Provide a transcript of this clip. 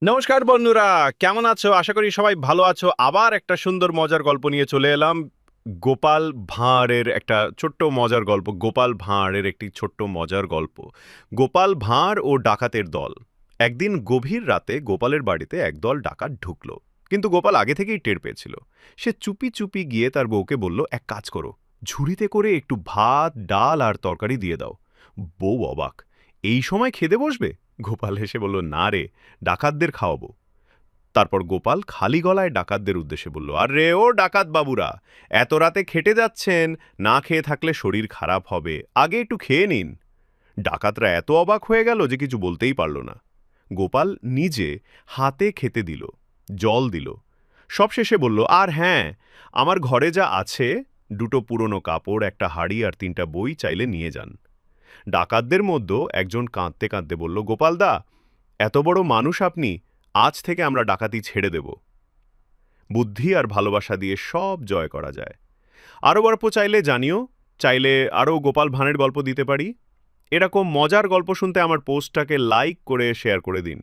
নমস্কার বন্ধুরা, কেমন আছো? আশা করি সবাই ভালো আছো। আবার একটা সুন্দর মজার গল্প নিয়ে চলে এলাম। গোপাল ভাঁড়ের একটা ছোট্ট মজার গল্প। গোপাল ভাঁড়ের একটি ছোট্ট মজার গল্প। গোপাল ভাঁড় ও ডাকাতের দল। একদিন গভীর রাতে গোপালের বাড়িতে একদল ডাকাত ঢুকলো। কিন্তু গোপাল আগে থেকেই টের পেয়েছিল। সে চুপি চুপি গিয়ে তার বউকে বলল, এক কাজ করো, ঝুড়িতে করে একটু ভাত, ডাল আর তরকারি দিয়ে দাও। বউ অবাক, এই সময় খেতে বসবে? গোপাল হেসে বলল, না রে, ডাকাতদের খাওয়াবো। তারপর গোপাল খালি গলায় ডাকাতদের উদ্দেশ্যে বলল, আরে ও ডাকাত বাবুরা, এত রাতে খেটে যাচ্ছেন, না খেয়ে থাকলে শরীর খারাপ হবে, আগে একটু খেয়ে নিন। ডাকাতরা এত অবাক হয়ে গেল যে কিছু বলতেই পারল না। গোপাল নিজে হাতে খেতে দিল, জল দিল, সবশেষে বলল, আর হ্যাঁ, আমার ঘরে যা আছে, দুটো পুরনো কাপড়, একটা হাড়ি আর 3টা বই চাইলে নিয়ে যান। ডাকাতদের মধ্যে একজন কাঁদতে কাঁদতে বলল, গোপালদা, এত বড় মানুষ আপনি, আজ থেকে আমরা ডাকাতি ছেড়ে দেব। বুদ্ধি আর ভালোবাসা দিয়ে সব জয় করা যায়। আরও গল্প চাইলে জানিও, চাইলে আরও গোপাল ভাঁড়ের গল্প দিতে পারি। এরকম মজার গল্প শুনতে আমার পোস্টটাকে লাইক করে শেয়ার করে দিন।